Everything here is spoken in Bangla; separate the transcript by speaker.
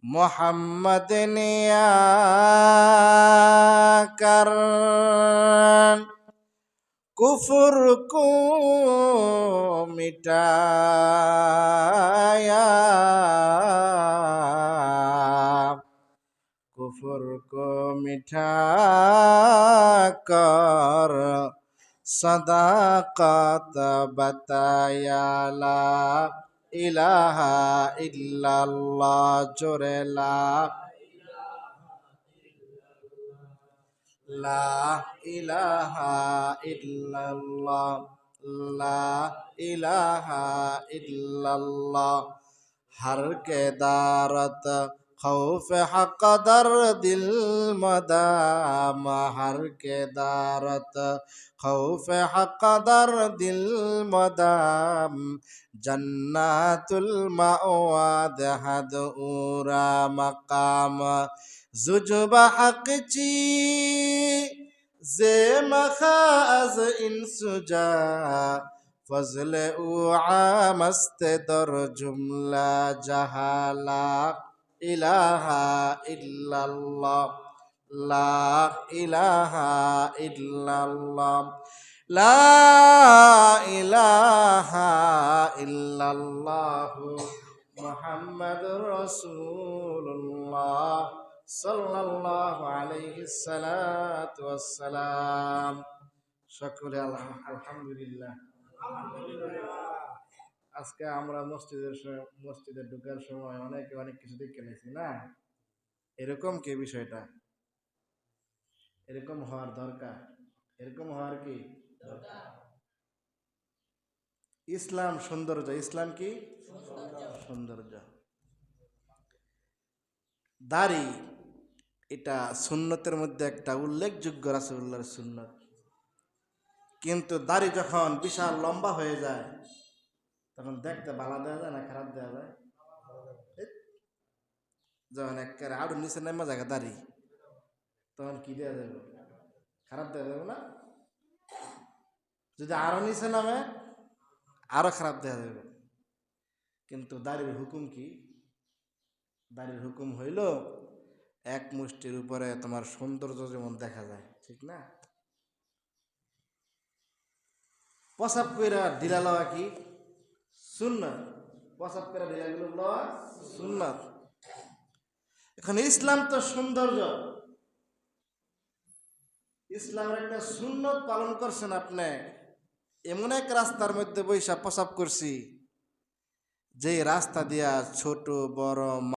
Speaker 1: मोहम्मद ने आकर कुफ्र को मिटाया, कुफ्र को मिटा कर सदाकत बताया। ला इलाहा इल्लल्लाह जोरे ला इलाहा इल्लल्लाह, ला इलाहा इल्लल्लाह। हर के दारत खौफ हक दर दिल मदाम, हर के दारत खौफ हक दर दिल मदाम। जन्नतुल मअवाद हद उरा मकाम, जुजुबा हक ची जे मखाज इंसुजा। फजल उ आमस्त दर जुमला जहाला। इलाहा इल्लल्लाह, ला इलाहा इल्लल्लाह, ला इलाहा इल्लल्लाह मुहम्मदुर रसूलुल्लाह সাল্লাল্লাহু আলাইহি সাল্লাতু ওয়াসসালাম। সকলে আলহামদুলিল্লাহ। আজকে আমরা মসজিদে ঢোকার সময় অনেকে অনেক কিছু দেখে নিয়েছি না, এরকম কি বিষয়টা? এরকম হওয়ার দরকার, এরকম হওয়ার কি দরকার। ইসলাম সৌন্দর্য, ইসলাম কি সৌন্দর্য। দাড়ি এটা সুন্নতের মধ্যে একটা উল্লেখযোগ্য রাসূলুল্লাহর সুন্নত। কিন্তু দাড়ি যখন বিশাল লম্বা হয়ে যায় তখন দেখতে ভালো দেওয়া যায় না খারাপ দেওয়া যায়? যখন একেবারে আরো নিচে নেমে যায় দাড়ি, তখন কি দেওয়া যাবে? খারাপ দেওয়া যাবে না? যদি আরো নিচে নামে আরো খারাপ দেওয়া যাবে। কিন্তু দাড়ির হুকুম কি? দাড়ির হুকুম হইল এক মুষ্টির উপরে তোমার সৌন্দর্য যেমন দেখা যায়, ঠিক না? প্রসাব কইরা ঢিলা লওয়া কি সুন্নাত? প্রসাব কইরা ঢিলাগুলো লওয়া সুন্নাত। এখন ইসলাম তো সৌন্দর্য, ইসলামের একটা সুন্নত পালন করছেন আপনি। এমন এক রাস্তার মধ্যে বৈশা প্রসাব করছি যে রাস্তা দিয়া ছোট বড়